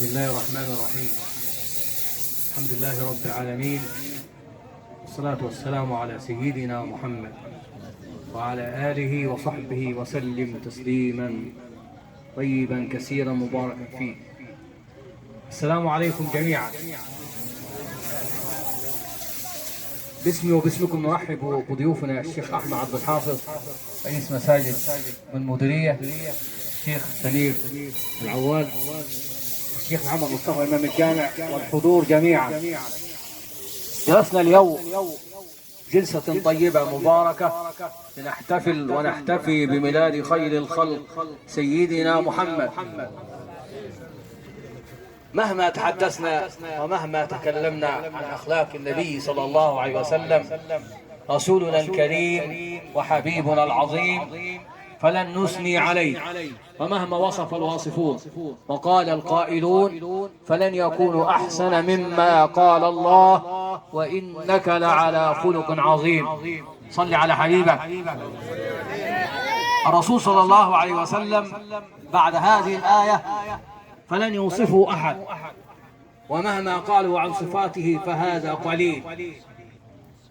بسم الله الرحمن الرحيم. الحمد لله رب العالمين، والصلاة والسلام على سيدنا محمد وعلى آله وصحبه وسلم تسليما طيبا كثيرا مباركا فيه. السلام عليكم جميعا. باسمي وباسمكم نرحب بضيوفنا الشيخ أحمد عبد الحافظ رئيس مساجد والمديرية، الشيخ سمير العواد، الشيخ محمد مصطفى إمام الجامع، والحضور جميعا. جلسنا اليوم جلسة طيبة مباركة لنحتفل ونحتفي بميلاد خير الخلق سيدنا محمد. مهما تحدثنا ومهما تكلمنا عن أخلاق النبي صلى الله عليه وسلم رسولنا الكريم وحبيبنا العظيم فلن نثني عليه، ومهما وصف الواصفون وقال القائلون فلن يكونوا أحسن مما قال الله، وإنك لعلى خلق عظيم. صل على حبيبك. الرسول صلى الله عليه وسلم بعد هذه الآية فلن يوصفه أحد، ومهما قالوا عن صفاته فهذا قليل.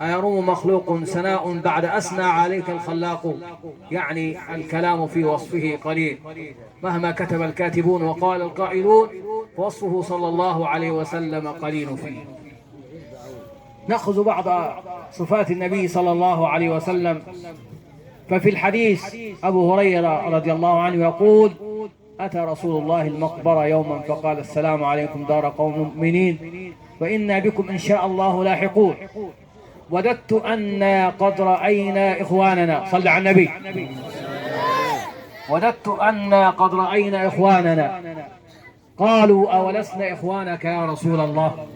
أيروم مخلوق ثناء بعد أثنى عليك الخلاق، يعني الكلام في وصفه قليل. مهما كتب الكاتبون وقال القائلون وصفه صلى الله عليه وسلم قليل فيه. نأخذ بعض صفات النبي صلى الله عليه وسلم. ففي الحديث أبو هريرة رضي الله عنه يقول: أتى رسول الله المقبرة يوما فقال: السلام عليكم دار قوم مؤمنين وإنا بكم إن شاء الله لاحقون. وددت أن قد رأينا إخواننا. صل على النبي. وددت أن قد رأينا إخواننا. قالوا: أولسنا إخوانك يا رسول الله؟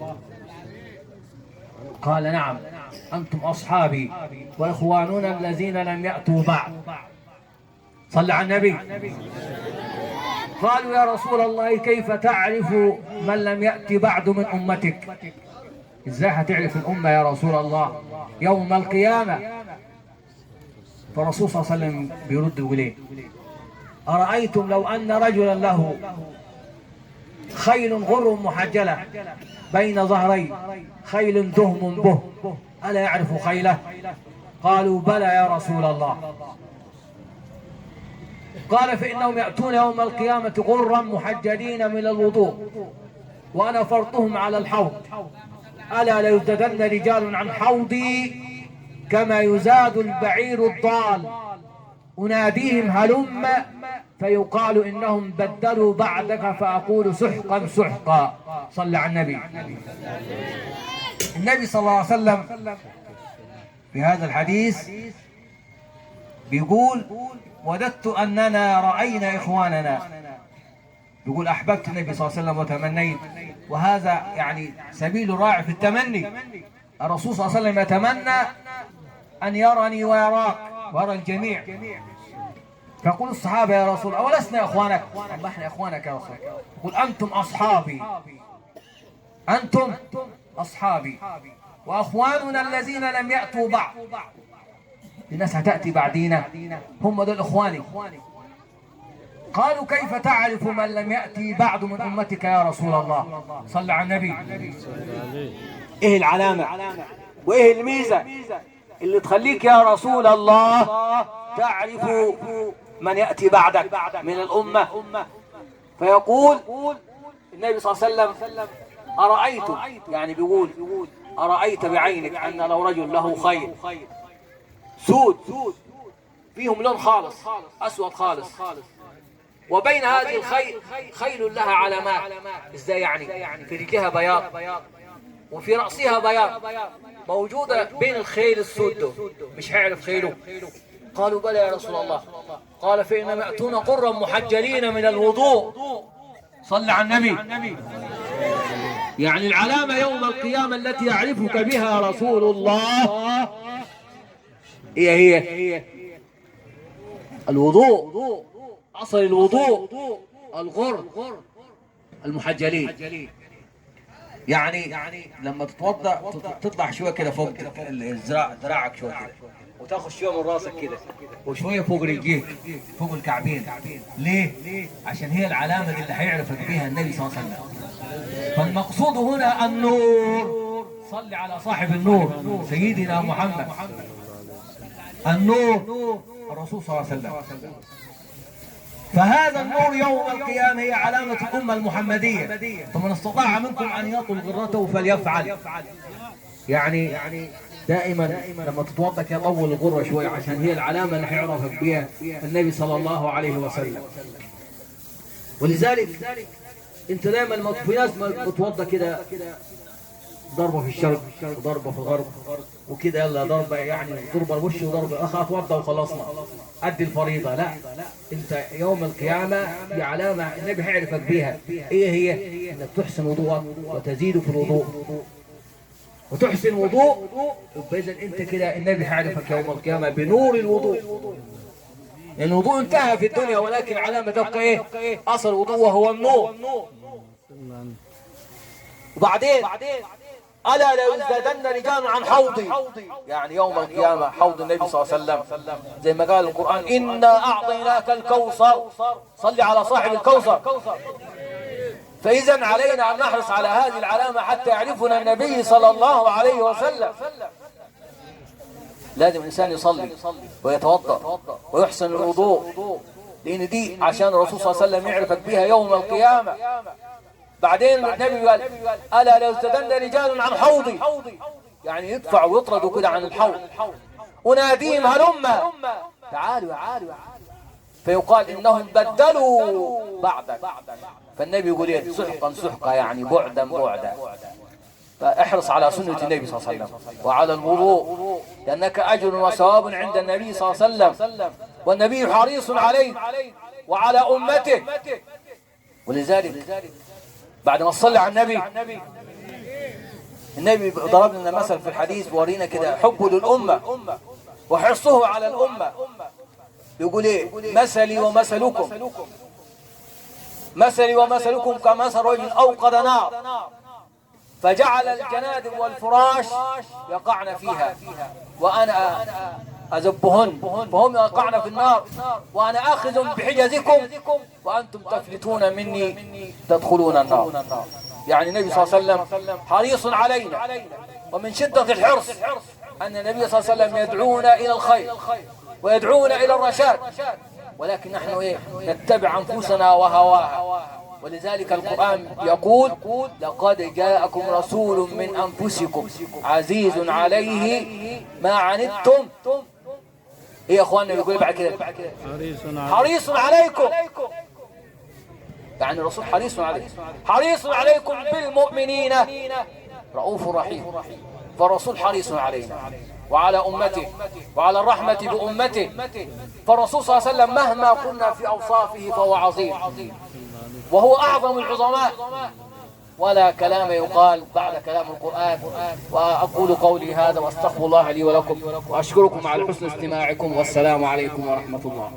قال: نعم، أنتم أصحابي وإخواننا الذين لم يأتوا بعد. صل على النبي. قالوا: يا رسول الله كيف تعرف من لم يأتي بعد من أمتك؟ ازاي هتعرف الأمة يا رسول الله يوم القيامة؟ فالرسول صلى الله عليه وسلم بيرد يقول ايه؟ أرأيتم لو أن رجلا له خيل غر محجلة بين ظهري خيل دهم به، ألا يعرف خيله؟ قالوا: بلى يا رسول الله. قال: فإنهم يأتون يوم القيامة غرا محجلين من الوضوء وأنا فرطهم على الحوض، ألا ليزددن رجال عن حوضي كما يزاد البعير الضال، أناديهم هلم فيقال إنهم بدلوا بعدك فأقول سحقا سحقا. صلى على النبي. النبي صلى الله عليه وسلم في هذا الحديث بيقول: وددت أننا رأينا إخواننا. بيقول أحببت النبي صلى الله عليه وسلم وتمنيت، وهذا يعني سبيل الراعي في التمني. الرسول صلى الله عليه وسلم يتمنى أن يرني ويراك ويرى الجميع. فيقول الصحابة: يا رسول الله أولسنا إخوانك؟ قال: احنا إخوانك يا رسول الله. يقول: أنتم أصحابي، أنتم أصحابي وأخواننا الذين لم يأتوا بعد. الناس هتأتي بعدينا، هم دول إخواني. قالوا: كيف تعرف من لم يأتي بعد من أمتك يا رسول الله؟ صلى على النبي. إيه العلامة وإيه الميزة اللي تخليك يا رسول الله تعرف من يأتي بعدك من الأمة؟ فيقول النبي صلى الله عليه وسلم: أرأيت، يعني بيقول أرأيت بعينك أن لو رجل له خيل سود فيهم لون خالص أسود خالص، وبين هذه الخيل خيل لها علامات. ازاي يعني؟ في رجلها بياض وفي رأسها بياض موجودة بين الخيل السود، مش هيعرف خيله. قالوا: بلى يا رسول الله. قال: فإنما يأتون قرا محجلين من الوضوء. صل على النبي. يعني العلامة يوم القيامة التي يعرفك بها رسول الله هي الوضوء، أصل الوضوء الغر المحجلين. يعني لما تتوضا تطلع شويه كده فوق ذراعك شويه كده، وتاخد شويه من راسك كده وشويه فوق رجليك فوق الكعبين. ليه؟ عشان هي العلامه اللي هيعرفك بها النبي صلى الله عليه وسلم. فالمقصود هنا النور. صل على صاحب النور سيدنا محمد. النور الرسول صلى الله عليه وسلم. فهذا النور يوم القيامة هي علامة الأمة المحمدية. فمن استطاع منكم أن يطل غرته فليفعل. يعني دائما لما تتوضا كده طول الغرة شوي عشان هي العلامة اللي هيعرفك بها النبي صلى الله عليه وسلم. ولذلك انت دائما في ناس بتوضا كده ضربة في الشرق وضربة في الغرب وكده يلا ضربة يعني ضربة الوش وضربة أخ اتوضا وخلصنا أدي الفريضة. لا، أنت يوم القيامة في علامة النبي هيعرفك بيها. إيه هي؟ إنك تحسن وضوءك وتزيد في الوضوء وتحسن وضوء. وإذا أنت كده النبي هيعرفك يوم القيامة بنور الوضوء. لأن الوضوء انتهى في الدنيا ولكن علامة تبقى إيه؟ أصل الوضوء وهو النور. وبعدين ألا ليزدادن رجال عن حوضي، يعني يوم القيامة حوض النبي صلى الله عليه وسلم زي ما قال القرآن إنا أعطيناك الكوثر. صل على صاحب الكوثر. فإذا علينا أن نحرص على هذه العلامة حتى يعرفنا النبي صلى الله عليه وسلم. لازم الإنسان يصلي ويتوضأ ويحسن الوضوء، لأن دي عشان الرسول صلى الله عليه وسلم يعرفك بها يوم القيامة. بعدين النبي قال ألا ليزدادن رجال عن حوضي، يعني يدفع ويطردوا كده عن الحوض. أناديهم هلما تعالوا. فيقال إنهم بدلوا بعدك. فالنبي يقول ايه؟ سحقا يعني بعدا. فاحرص على سنة النبي صلى الله عليه وسلم وعلى الوضوء، لأنك أجر وثواب عند النبي صلى الله عليه وسلم، والنبي حريص عليه وعلى أمته. ولذلك بعد ما صلى على النبي ضرب لنا مثل في الحديث بورينا كده حبه للأمة وحرصه على الأمة. يقول ايه؟ مثلي ومثلكم كمثل رجل أوقد نار فجعل الجنادب والفراش يقعن فيها وأنا أذبهن فهم يقعن في النار وأنا آخذ بحجزكم وأنتم تفلتون مني تدخلون النار. يعني النبي صلى الله عليه وسلم حريص علينا، ومن شدة الحرص أن النبي صلى الله عليه وسلم يدعونا إلى الخير ويدعونا إلى الرشاد، ولكن نحن نتبع أنفسنا وهواها. ولذلك القرآن يقول لقد جاءكم رسول من أنفسكم عزيز عليه ما عنتم. إيه يا أخواننا بيقول بعد كده؟ حريص عليكم. يعني الرسول حريص عليكم بالمؤمنين رؤوف رحيم. فالرسول حريص علينا وعلى أمته وعلى الرحمة بأمته. فالرسول صلى الله عليه وسلم مهما كنا في أوصافه فهو عظيم وهو أعظم العظماء، ولا كلام يقال بعد كلام القرآن. وأقول قولي هذا وأستغفر الله لي ولكم وأشكركم على حسن استماعكم، والسلام عليكم ورحمة الله.